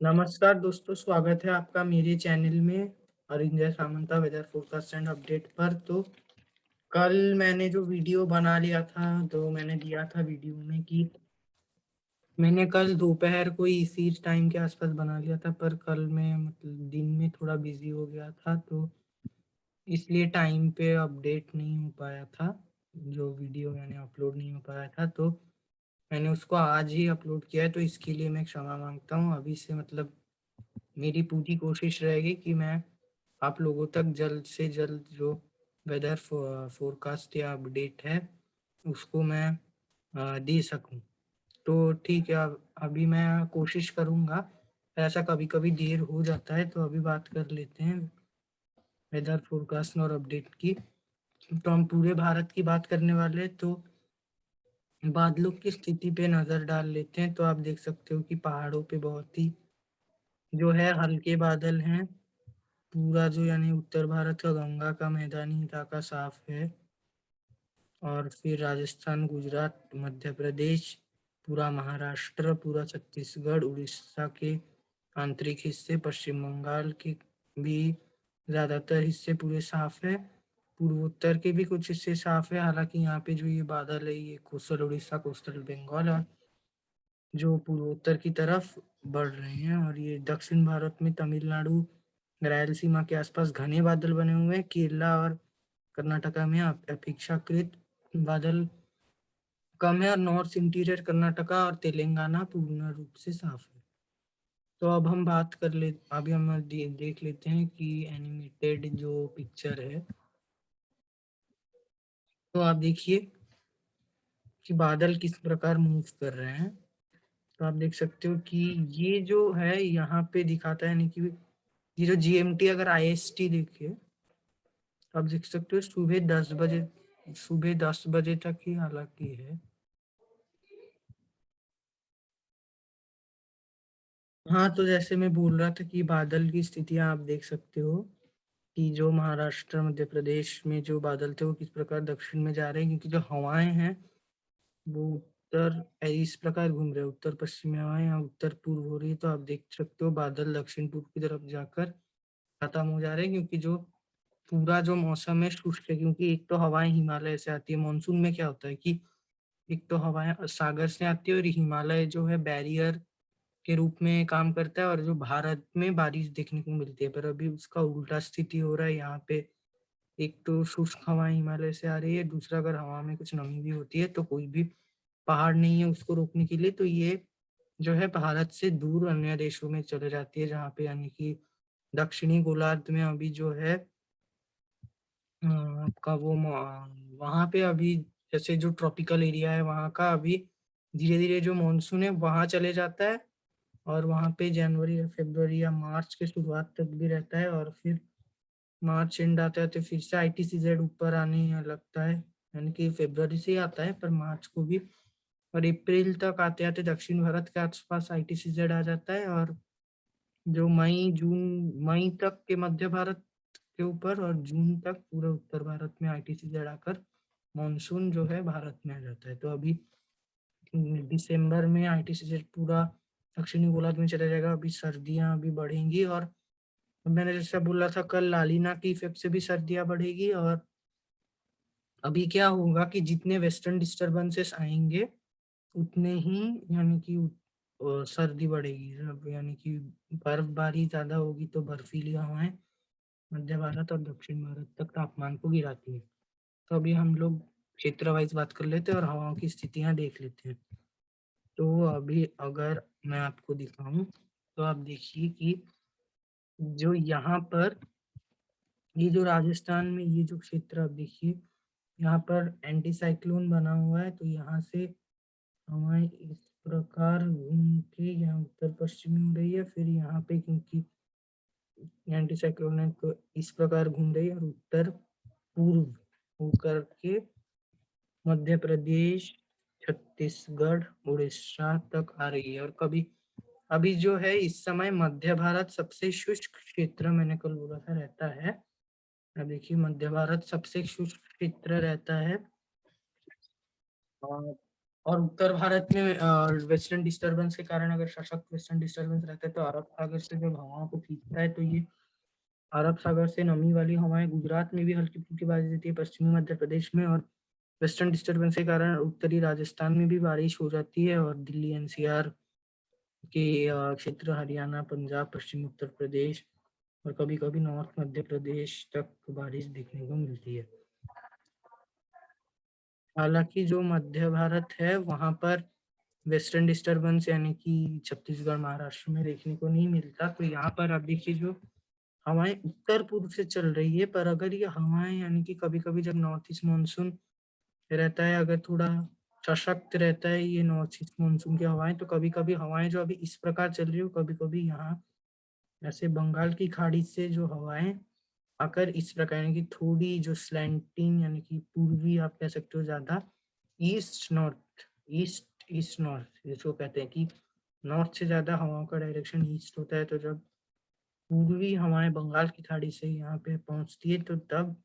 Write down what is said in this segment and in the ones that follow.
नमस्कार दोस्तों, स्वागत है आपका मेरे चैनल में Arinjay Samanta weather forecast and update पर। तो कल मैंने जो वीडियो बना लिया था, तो मैंने दिया था वीडियो में कि मैंने कल दोपहर को इसी टाइम के आसपास बना लिया था, पर कल मैं मतलब दिन में थोड़ा बिजी हो गया था, तो इसलिए टाइम पे अपडेट नहीं हो पाया था। जो वीडियो मैंने अपलोड नहीं हो पाया था, तो मैंने उसको आज ही अपलोड किया है, तो इसके लिए मैं क्षमा मांगता हूँ। अभी से मतलब मेरी पूरी कोशिश रहेगी कि मैं आप लोगों तक जल्द से जल्द जो वेदर फोरकास्ट या अपडेट है उसको मैं दे सकूं। तो ठीक है, अभी मैं कोशिश करूंगा। ऐसा कभी कभी देर हो जाता है, तो अभी बात कर लेते हैं वेदर फोरकास्ट और अपडेट की। तो हम पूरे भारत की बात करने वाले हैं, तो बादलों की स्थिति पे नजर डाल लेते हैं। तो आप देख सकते हो कि पहाड़ों पे बहुत ही जो है हल्के बादल हैं। पूरा जो यानी उत्तर भारत का गंगा का मैदानी इलाका साफ है, और फिर राजस्थान, गुजरात, मध्य प्रदेश, पूरा महाराष्ट्र, पूरा छत्तीसगढ़, उड़ीसा के आंतरिक हिस्से, पश्चिम बंगाल के भी ज्यादातर हिस्से पूरे साफ है। पूर्वोत्तर के भी कुछ हिस्से साफ है। हालांकि यहाँ पे जो ये बादल है, ये कोस्टल उड़ीसा, कोस्टल बंगाल और जो पूर्वोत्तर की तरफ बढ़ रहे हैं। और ये दक्षिण भारत में तमिलनाडु, रायलसीमा के आसपास घने बादल बने हुए हैं। केरला और कर्नाटका में अपेक्षाकृत बादल कम है, और नॉर्थ इंटीरियर कर्नाटका और तेलंगाना पूर्ण रूप से साफ है। तो अब हम बात कर ले अभी हम देख लेते हैं कि एनिमेटेड जो पिक्चर है, तो आप देखिए कि बादल किस प्रकार मूव कर रहे हैं। तो आप देख सकते हो कि ये जो है यहाँ पे दिखाता है, यानी कि ये जो जीएमटी अगर आईएसटी देखिए, तो आप देख सकते हो सुबह 10 बजे तक ही हालांकि है। हाँ, तो जैसे मैं बोल रहा था कि बादल की स्थितियां आप देख सकते हो कि जो महाराष्ट्र, मध्य प्रदेश में जो बादल थे वो किस प्रकार दक्षिण में जा रहे हैं, क्योंकि जो हवाएं हैं वो उत्तर इस प्रकार घूम रहे हैं। उत्तर पश्चिमी हवाएं या उत्तर पूर्व हो रही है, तो आप देख सकते हो बादल दक्षिण पूर्व की तरफ जाकर खत्म हो जा रहे हैं, क्योंकि जो पूरा जो मौसम है शुष्क है। क्योंकि एक तो हवाएं हिमालय से आती है, मानसून में क्या होता है कि एक तो हवाएं सागर से आती है, और हिमालय जो है बैरियर के रूप में काम करता है, और जो भारत में बारिश देखने को मिलती है। पर अभी उसका उल्टा स्थिति हो रहा है यहाँ पे। एक तो शुष्क हवाएं हिमालय से आ रही है, दूसरा अगर हवा में कुछ नमी भी होती है तो कोई भी पहाड़ नहीं है उसको रोकने के लिए, तो ये जो है भारत से दूर अन्य देशों में चले जाती है, जहाँ पे यानी कि दक्षिणी गोलार्ध में अभी जो है आपका वहाँ पे अभी जैसे जो ट्रॉपिकल एरिया है वहाँ का अभी धीरे धीरे जो मानसून है वहाँ चले जाता है, और वहाँ पे जनवरी या फरवरी या मार्च के शुरुआत तक भी रहता है, और फिर मार्च एंड आता है तो फिर से आईटीसीजेड ऊपर आने लगता है। यानी कि फरवरी से ही आता है, पर मार्च को भी, और अप्रैल तक आते आते दक्षिण भारत के आसपास आईटीसीजेड आ जाता है। और जो मई तक के मध्य भारत के ऊपर, और जून तक पूरे उत्तर भारत में आईटीसीजेड आकर मानसून जो है भारत में आ जाता है। तो अभी दिसंबर में आईटीसीजेड पूरा दक्षिणी गोलार्ध में चला जाएगा। अभी सर्दियां अभी बढ़ेंगी, और मैंने जैसा बोला था कल, लालीना की इफेक्ट से भी सर्दियां बढ़ेगी। और अभी क्या होगा कि जितने वेस्टर्न डिस्टरबेंसेस आएंगे उतने ही यानी कि सर्दी बढ़ेगी। अब यानी कि बर्फबारी ज्यादा होगी, तो बर्फीली हवाएं मध्य भारत और दक्षिण भारत तक तापमान को गिराती है। तो अभी हम लोग क्षेत्र वाइज बात कर लेते हैं और हवाओं की स्थितियां देख लेते हैं। तो अभी अगर मैं आपको दिखाऊं, तो आप देखिए कि जो यहाँ पर ये जो राजस्थान में ये जो क्षेत्र आप देखिए, यहाँ पर एंटी साइक्लोन बना हुआ है। तो यहाँ से हवाएं इस प्रकार घूम के यहाँ उत्तर पश्चिमी हो रही है, फिर यहाँ पे क्योंकि एंटी साइक्लोन है तो इस प्रकार घूम रही है, और उत्तर पूर्व होकर के मध्य प्रदेश, छत्तीसगढ़, उड़ीसा तक आ रही है। और कभी अभी जो है इस समय मध्य भारत सबसे शुष्क क्षेत्र, मैंने कल बोला था, रहता है। अब देखिए मध्य भारत सबसे शुष्क क्षेत्र रहता है। और उत्तर भारत में वेस्टर्न डिस्टर्बेंस के कारण अगर सशक्त वेस्टर्न डिस्टर्बेंस रहता है तो अरब सागर से जब हवाओं को खींचता है तो ये अरब सागर से नमी वाली हवाएं गुजरात में भी हल्की फुल्की बारिश देती है, पश्चिमी मध्य प्रदेश में, और वेस्टर्न डिस्टर्बेंस के कारण उत्तरी राजस्थान में भी बारिश हो जाती है, और दिल्ली एनसीआर के क्षेत्र, हरियाणा, पंजाब, पश्चिमी उत्तर प्रदेश और कभी कभी नॉर्थ मध्य प्रदेश तक बारिश देखने को मिलती है। हालांकि जो मध्य भारत है वहां पर वेस्टर्न डिस्टर्बेंस यानी कि छत्तीसगढ़ महाराष्ट्र में देखने को नहीं मिलता। तो यहाँ पर आप देखिए जो हवाएं उत्तर पूर्व से चल रही है, पर अगर ये हवाएं यानी कि कभी कभी जब नॉर्थ ईस्ट मानसून रहता है, अगर थोड़ा सशक्त रहता है ये नॉर्थ ईस्ट मानसून की हवाएं, तो कभी कभी हवाएं जो अभी इस प्रकार चल रही हो, कभी कभी यहाँ ऐसे बंगाल की खाड़ी से जो हवाएं आकर इस प्रकार यानी कि थोड़ी जो स्लैंटिंग यानी कि पूर्वी आप कह सकते हो, ज्यादा east north, east east north जिसको कहते हैं कि नॉर्थ से ज्यादा हवाओं का डायरेक्शन ईस्ट होता है, तो जब पूर्वी हवाएं बंगाल की खाड़ी से यहाँ पे पहुंचती है तो तब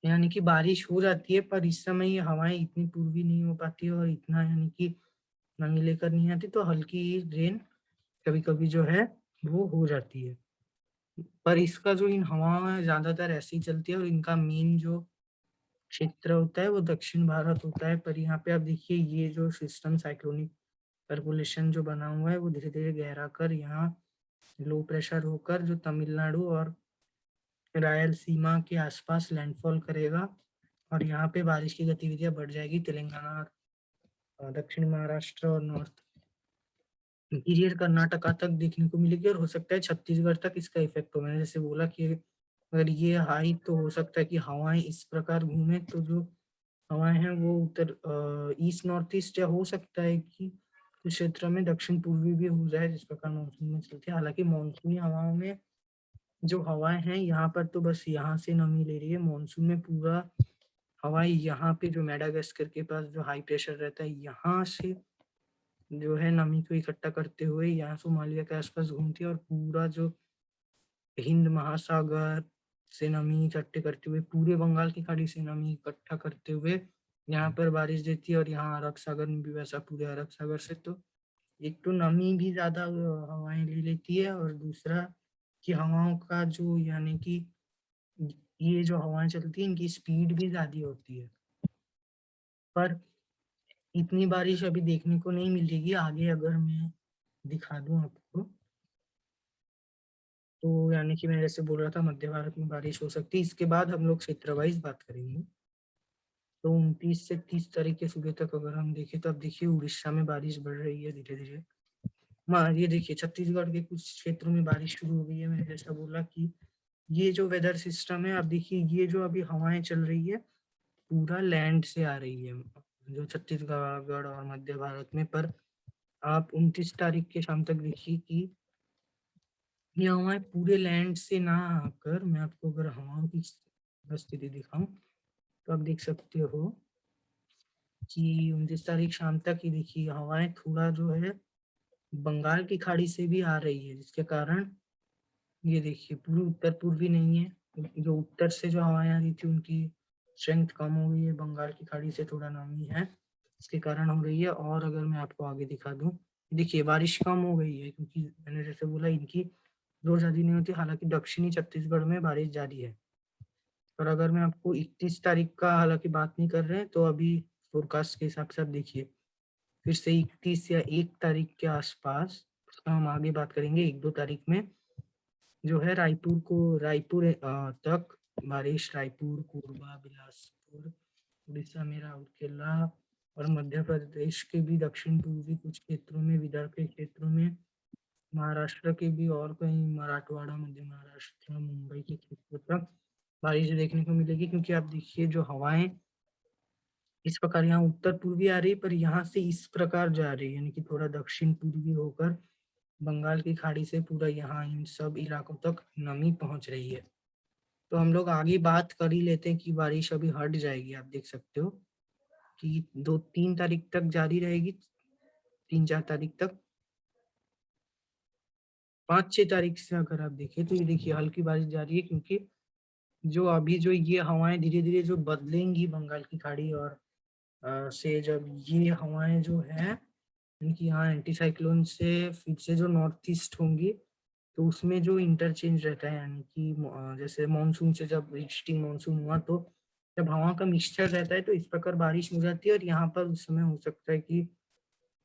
यानी कि बारिश हो जाती है। पर इस समय ये हवाएं इतनी पूर्वी नहीं हो पाती और इतना यानी कि नमी लेकर नहीं आती, तो हल्की रेन कभी कभी जो है वो हो जाती है। पर इसका जो इन हवाओं है ज्यादातर ऐसे ही चलती है और इनका मेन जो क्षेत्र होता है वो दक्षिण भारत होता है। पर यहाँ पे आप देखिए ये जो सिस्टम साइक्लोनिक सर्कुलेशन जो बना हुआ है वो धीरे धीरे गहरा कर यहाँ लो प्रेशर होकर जो तमिलनाडु और रायलसीमा के आसपास लैंडफॉल करेगा, और यहाँ पे बारिश की गतिविधियां बढ़ जाएगी। तेलंगाना और दक्षिण महाराष्ट्र और नॉर्थ इंटीरियर कर्नाटका तक देखने को मिलेगी, और हो सकता है छत्तीसगढ़ तक इसका इफेक्ट हो। मैंने जैसे बोला कि अगर ये हाई तो हो सकता है कि हवाएं इस प्रकार घूमे, तो जो हवाएं हैं वो उत्तर ईस्ट नॉर्थ ईस्ट, या हो सकता है कि कुछ क्षेत्र में दक्षिण पूर्वी भी हो जाए जिस प्रकार मानसून में चलती है। हालांकि मानसूनी हवाओं में जो हवाएं हैं यहाँ पर तो बस यहाँ से नमी ले रही है, मानसून में पूरा हवाएं यहाँ पे जो मेडागास्कर के पास जो हाई प्रेशर रहता है यहाँ से जो है नमी को इकट्ठा करते हुए यहाँ सोमालिया के आसपास घूमती है, और पूरा जो हिंद महासागर से नमी इकट्ठे करते हुए पूरे बंगाल की खाड़ी से नमी इकट्ठा करते हुए यहाँ पर बारिश देती है, और यहाँ अरब सागर में भी वैसा पूरे अरब सागर से। तो एक तो नमी भी ज्यादा हवाएं ले लेती है, और दूसरा कि हवाओं का जो यानी कि ये जो हवाएं चलती है इनकी स्पीड भी ज्यादा होती है। पर इतनी बारिश अभी देखने को नहीं मिलेगी। आगे अगर मैं दिखा दूं आपको, तो यानी कि मैं जैसे बोल रहा था मध्य भारत में बारिश हो सकती है। इसके बाद हम लोग क्षेत्र वाइज बात करेंगे। तो 29 से 30 तारीख के सुबह तक अगर हम देखें तो अब देखिए उड़ीसा में बारिश बढ़ रही है धीरे धीरे। हाँ ये देखिए छत्तीसगढ़ के कुछ क्षेत्रों में बारिश शुरू हो गई है। मैंने जैसा बोला कि ये जो वेदर सिस्टम है, आप देखिए ये जो अभी हवाएं चल रही है पूरा लैंड से आ रही है जो छत्तीसगढ़ और मध्य भारत में। पर आप 29 तारीख के शाम तक देखिए कि ये हवाएं पूरे लैंड से ना आकर, मैं आपको अगर हवाओं की स्थिति दिखाऊं तो आप देख सकते हो कि 29 तारीख शाम तक ही देखिए हवाएं थोड़ा जो है बंगाल की खाड़ी से भी आ रही है, जिसके कारण ये देखिए पूरी उत्तर पूर्वी नहीं है। जो उत्तर से जो हवाएं आ रही थी उनकी स्ट्रेंथ कम हो गई है, बंगाल की खाड़ी से थोड़ा नमी है इसके कारण हो रही है। और अगर मैं आपको आगे दिखा दूं, देखिए बारिश कम हो गई है क्योंकि मैंने जैसे बोला इनकी जोर ज्यादा नहीं होती। हालांकि दक्षिणी छत्तीसगढ़ में बारिश जारी है। और अगर मैं आपको 31 तारीख का हालांकि बात नहीं कर रहे हैं, तो अभी फोरकास्ट के हिसाब से आप देखिए फिर से 31 या 1 तारीख के आसपास उसका हम आगे बात करेंगे। 1-2 तारीख में जो है रायपुर तक बारिश, रायपुर, कोरबा, बिलासपुर, उड़ीसा में राउरकेला और मध्य प्रदेश के भी दक्षिण पूर्वी कुछ क्षेत्रों में, विदर्भ के क्षेत्रों में, महाराष्ट्र के भी और कहीं मराठवाड़ा, मध्य महाराष्ट्र, मुंबई के क्षेत्रों तक बारिश देखने को मिलेगी। क्योंकि आप देखिए जो हवाएं इस प्रकार यहाँ उत्तर पूर्वी आ रही है, पर यहाँ से इस प्रकार जा रही है यानी कि थोड़ा दक्षिण पूर्वी होकर बंगाल की खाड़ी से पूरा यहाँ इन सब इलाकों तक नमी पहुंच रही है। तो हम लोग आगे बात कर ही लेते हैं कि बारिश अभी हट जाएगी। आप देख सकते हो कि 2-3 तारीख तक जारी रहेगी, 3-4 तारीख तक। 5-6 तारीख से अगर आप देखें तो ये देखिए हल्की बारिश जारी है, क्योंकि जो अभी जो ये हवाएं धीरे धीरे जो बदलेंगी बंगाल की खाड़ी और से जब ये हवाएं जो है इनकी यहाँ एंटी साइक्लोन से फिर से जो नॉर्थ ईस्ट होंगी, तो उसमें जो इंटरचेंज रहता है, यानी कि जैसे मानसून से जब ईस्टिंग मानसून हुआ तो जब हवा का मिक्सचर रहता है तो इस प्रकार बारिश हो जाती है, और यहाँ पर उस समय हो सकता है कि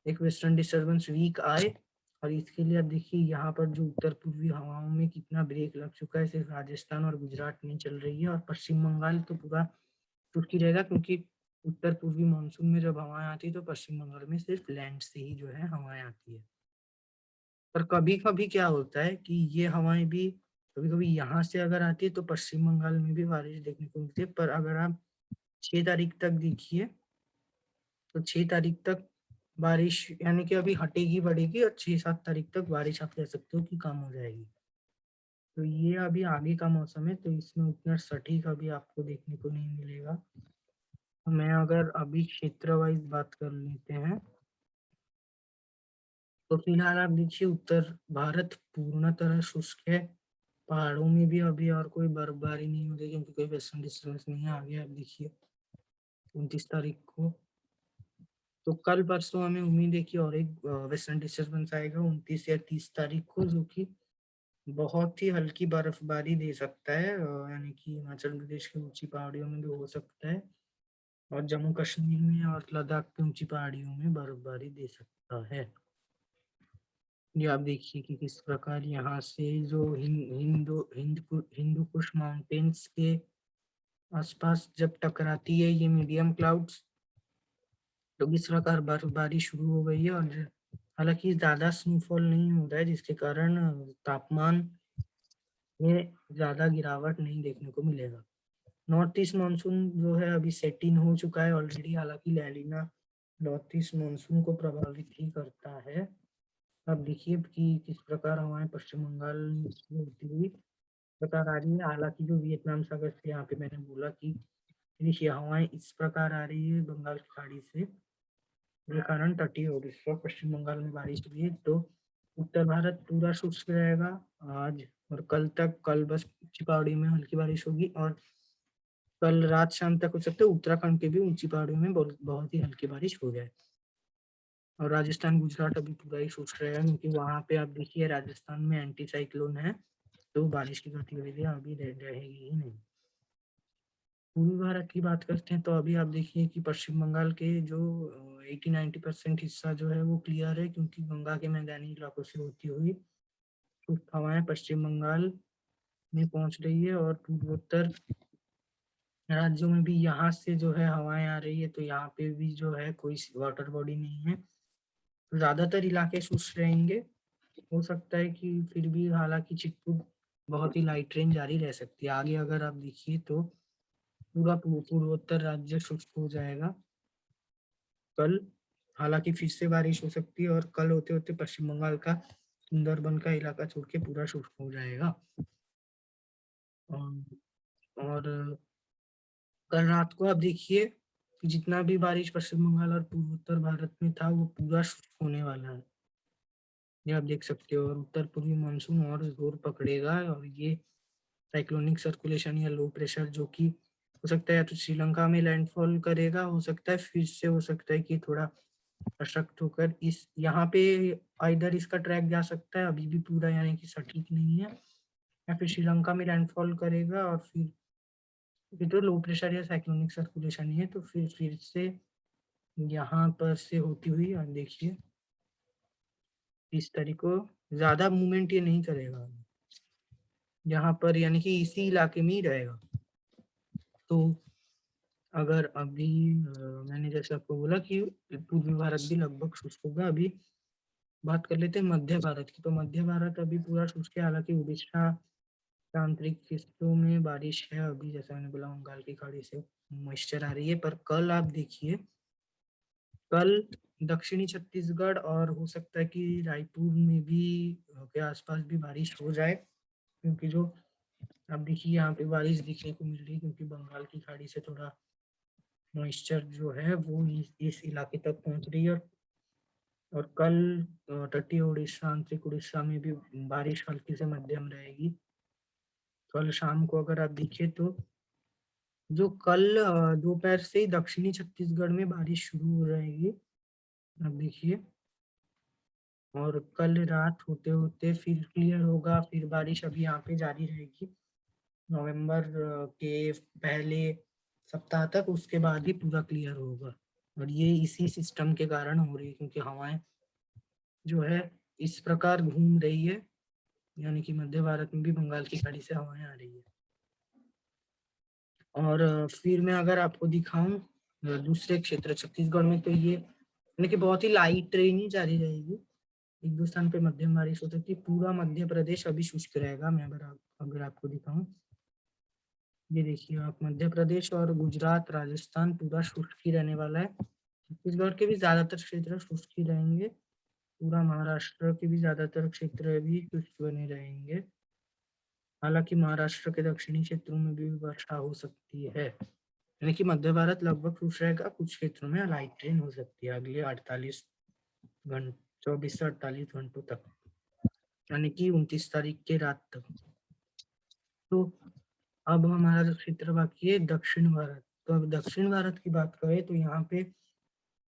एक वेस्टर्न डिस्टर्बेंस वीक आए। और इसके लिए अब देखिए यहाँ पर जो उत्तर पूर्वी हवाओं में कितना ब्रेक लग चुका है, सिर्फ राजस्थान और गुजरात नहीं चल रही है, और पश्चिम बंगाल तो पूरा टुटकी रहेगा, क्योंकि उत्तर पूर्वी मानसून में जब हवाएं आती है तो पश्चिम बंगाल में सिर्फ लैंड से ही जो है हवाएं आती है। पर कभी कभी क्या होता है कि ये हवाएं भी कभी कभी यहाँ से अगर आती है तो पश्चिम बंगाल में भी बारिश देखने को मिलती है। पर अगर आप 6 तारीख तक देखिए तो 6 तारीख तक बारिश यानी कि अभी हटेगी बढ़ेगी, और 6-7 तारीख तक बारिश आप कह सकते हो कि कम हो जाएगी। तो ये अभी आगे का मौसम है, तो इसमें उतना सटीक अभी आपको देखने को नहीं मिलेगा। तो मैं अगर अभी क्षेत्र वाइज बात कर लेते हैं, तो फिलहाल आप देखिए उत्तर भारत पूर्ण तरह शुष्क है। पहाड़ों में भी अभी और कोई बर्फबारी नहीं हो रही, क्योंकि कोई वेस्टर्न डिस्टर्बेंस नहीं है। आगे आप देखिए 29 तारीख को, तो कल परसों हमें उम्मीद है कि और एक वेस्टर्न डिस्टर्बेंस आएगा 29 या 30 तारीख को, जो कि बहुत ही हल्की बर्फबारी दे सकता है, यानी कि हिमाचल प्रदेश की ऊंची पहाड़ियों में भी हो सकता है, और जम्मू कश्मीर में और लद्दाख की ऊंची पहाड़ियों में बर्फबारी दे सकता है। ये आप देखिए कि किस प्रकार यहाँ से जो हिंदू कुश माउंटेन्स के आसपास जब टकराती है ये मीडियम क्लाउड्स, तो इस प्रकार बर्फबारी शुरू हो गई है। और हालांकि ज्यादा स्नोफॉल नहीं हो रहा है, जिसके कारण तापमान में ज्यादा गिरावट नहीं देखने को मिलेगा। नॉर्थ ईस्ट मानसून जो है अभी सेट इन हो चुका है ऑलरेडी। हालांकि लैलिना नॉर्थ ईस्ट मानसून को प्रभावित ही करता है। अब देखिए कि किस प्रकार हवाएं पश्चिम बंगाल से होती हुई प्रकार आ रही है। हालांकि जो वियतनाम सागर से यहाँ पे मैंने बोला कि देखिए हवाएं इस प्रकार आ रही है बंगाल की खाड़ी से, जिसके कारण तटीय उड़ीसा पश्चिम बंगाल में बारिश हुई है। तो उत्तर भारत पूरा शुष्क रहेगा आज और कल तक। कल बस ऊंची पहाड़ी में हल्की बारिश होगी, और कल रात शाम तक हो सकता है उत्तराखंड के भी ऊंची पहाड़ियों में बहुत बहुत ही हल्की बारिश हो जाए। और राजस्थान गुजरात अभी पूरा ही शुष्क रहेगा, क्योंकि वहां पे आप देखिए राजस्थान में एंटी साइक्लोन है, तो बारिश की गतिविधियां अभी रहेगी ही नहीं। पूर्वी भारत की बात करते हैं तो अभी आप देखिए कि पश्चिम बंगाल के जो 80-90% हिस्सा जो है वो क्लियर है, क्योंकि गंगा के मैदानी इलाकों से होती हुई शुष्क हवाएं पश्चिम बंगाल में पहुंच रही है, और पूर्वोत्तर राज्यों में भी यहाँ से जो है हवाएं आ रही है। तो यहाँ पे भी जो है कोई वाटर बॉडी नहीं है, तो ज्यादातर इलाके शुष्क रहेंगे। हो सकता है कि फिर भी हालांकि चित्रकूट बहुत ही लाइट रेंज जारी रह सकती है। आगे अगर आप देखिए तो पूरा पूर्वोत्तर राज्य शुष्क हो जाएगा कल। हालांकि फिर से बारिश हो सकती है, और कल होते होते पश्चिम बंगाल का सुंदरबन का इलाका छोड़ के पूरा शुष्क हो जाएगा। और और कल रात को आप देखिए कि जितना भी बारिश पश्चिम बंगाल और पूर्वोत्तर भारत में था वो पूरा शुष्क होने वाला है। ये आप देख सकते हो। और उत्तर पूर्वी मानसून और जोर पकड़ेगा, और ये साइक्लोनिक सर्कुलेशन या लो प्रेशर जो कि हो सकता है या तो श्रीलंका में लैंडफॉल करेगा, हो सकता है फिर से हो सकता है कि थोड़ा सशक्त होकर इस यहाँ पे इधर इसका ट्रैक जा सकता है, अभी भी पूरा यानी कि सटीक नहीं है, या फिर श्रीलंका में लैंडफॉल करेगा, और फिर तो लो प्रेशर या साइक्लोनिक सर्कुलेशन ही है, तो फिर से यहाँ पर से होती हुई आप देखिए इस तरीके को ज्यादा मूवमेंट ये नहीं करेगा यहाँ पर, यानी कि इसी इलाके में ही रहेगा। तो अगर अभी मैंने जैसे आपको बोला कि पूर्वी भारत भी लगभग शुष्क होगा। अभी बात कर लेते हैं मध्य भारत की, तो मध्य भारत अभी पूरा शुष्क है। हालांकि उड़ीसा के आंतरिक हिस्सों में बारिश है अभी, जैसा मैंने बोला बंगाल की खाड़ी से मॉइस्चर आ रही है। पर कल आप देखिए, कल दक्षिणी छत्तीसगढ़ और हो सकता है कि रायपुर में भी के आसपास भी बारिश हो जाए, क्योंकि जो अब देखिए यहाँ पे बारिश दिखने को मिल रही है, क्योंकि बंगाल की खाड़ी से थोड़ा मॉइस्चर जो है वो इस इलाके तक पहुंच रही है। और कल तटीय उड़ीसा आंतरिक उड़ीसा में भी बारिश हल्की से मध्यम रहेगी। कल शाम को अगर आप देखिए तो जो कल दोपहर से ही दक्षिणी छत्तीसगढ़ में बारिश शुरू हो जाएगी। अब देखिए, और कल रात होते होते फिर क्लियर होगा, फिर बारिश अभी यहाँ पे जारी रहेगी नवंबर के पहले सप्ताह तक, उसके बाद ही पूरा क्लियर होगा। और ये इसी सिस्टम के कारण हो रही है, क्योंकि हवाएं जो है इस प्रकार घूम रही है, यानी कि मध्य भारत में भी बंगाल की खाड़ी से हवाएं आ रही है। और फिर मैं अगर आपको दिखाऊं दूसरे क्षेत्र छत्तीसगढ़ में, तो ये यानी कि बहुत ही लाइट रेन ही जारी रहेगी। एक दो स्थान पे मध्यम बारिश हो सकती है। पूरा मध्य प्रदेश अभी शुष्क रहेगा। मैं अगर आपको दिखाऊं, ये देखिए आप, मध्य प्रदेश और गुजरात राजस्थान पूरा शुष्क ही रहने वाला है। छत्तीसगढ़ के भी ज्यादातर क्षेत्र शुष्क ही रहेंगे। पूरा महाराष्ट्र के भी ज्यादातर क्षेत्र भी शुष्क बने रहेंगे। हालांकि महाराष्ट्र के दक्षिणी क्षेत्रों में भी वर्षा हो सकती है। यानी कि मध्य भारत लगभग शुष्क रहेगा। कुछ क्षेत्रों में लाइट रेन हो सकती है अगले 48 घंटे, 24 से 48 घंटों तक, यानी कि 29 तारीख के रात तक। तो अब हमारा जो क्षेत्र बाकी है दक्षिण भारत। तो अब दक्षिण भारत की बात करें तो यहाँ पे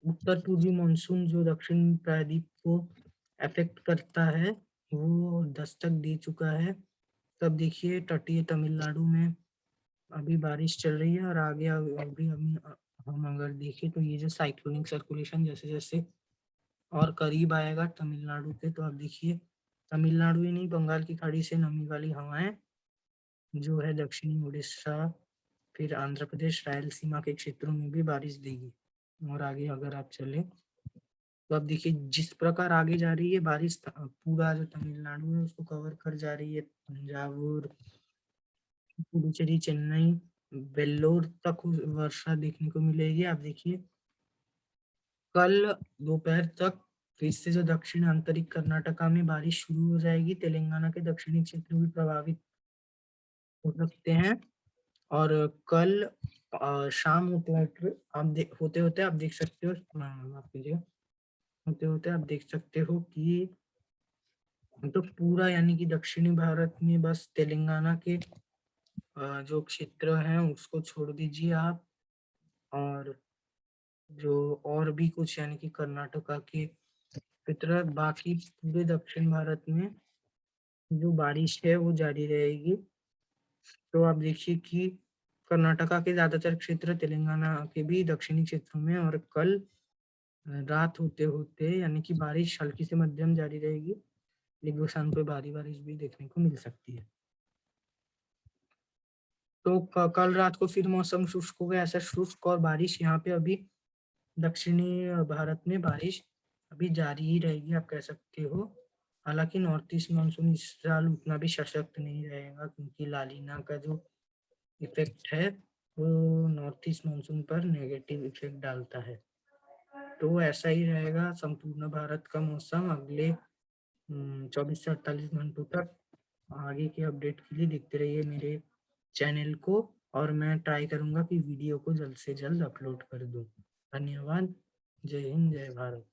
उत्तर पूर्वी मानसून जो दक्षिण प्रायद्वीप को अफेक्ट करता है वो दस्तक दे चुका है। तब देखिए तटीय तमिलनाडु में अभी बारिश चल रही है, और आगे अभी अभी हम अगर देखें तो ये जो साइक्लोनिक सर्कुलेशन जैसे जैसे और करीब आएगा तमिलनाडु के, तो आप देखिए तमिलनाडु ही नहीं, बंगाल की खाड़ी से नमी वाली हवाएं जो है दक्षिणी उड़ीसा, फिर आंध्र प्रदेश, रायलसीमा के क्षेत्रों में भी बारिश देगी। और आगे अगर आप चले तो अब देखिए जिस प्रकार आगे जा रही है बारिश, पूरा जो तमिलनाडु है उसको कवर कर जा रही है। तंजावुर, पुडुचेरी, चेन्नई, वेल्लोर तक वर्षा देखने को मिलेगी। आप देखिए कल दोपहर तक फिर से जो दक्षिण आंतरिक कर्नाटका में बारिश शुरू हो जाएगी। तेलंगाना के दक्षिणी क्षेत्र भी प्रभावित हो सकते हैं। और कल शाम होते होते आप देख सकते हो, माफ कीजिए, होते होते आप देख सकते हो कि तो पूरा यानी कि दक्षिणी भारत में बस तेलंगाना के जो क्षेत्र हैं उसको छोड़ दीजिए आप, और जो और भी कुछ यानी कि कर्नाटका के क्षेत्र, बाकी पूरे दक्षिण भारत में जो बारिश है वो जारी रहेगी। तो आप देखिए कि कर्नाटका के ज्यादातर क्षेत्र, तेलंगाना के भी दक्षिणी क्षेत्रों में, और कल रात होते होते यानी कि बारिश हल्की से मध्यम जारी रहेगी। एक दो स्थान पे भारी बारिश भी देखने को मिल सकती है। तो कल रात को फिर मौसम शुष्क हो गया, ऐसा शुष्क और बारिश यहाँ पे अभी दक्षिणी भारत में बारिश अभी जारी ही रहेगी, आप कह सकते हो। हालांकि नॉर्थ ईस्ट मानसून इस साल उतना भी सशक्त नहीं रहेगा, क्योंकि लालीना का जो इफेक्ट है वो नॉर्थ ईस्ट मानसून पर नेगेटिव इफेक्ट डालता है। तो ऐसा ही रहेगा संपूर्ण भारत का मौसम अगले 24 से 48 घंटों तक। आगे के अपडेट के लिए देखते रहिए मेरे चैनल को, और मैं ट्राई करूंगा कि वीडियो को जल्द से जल्द अपलोड कर दूं। धन्यवाद। जय हिंद, जय भारत।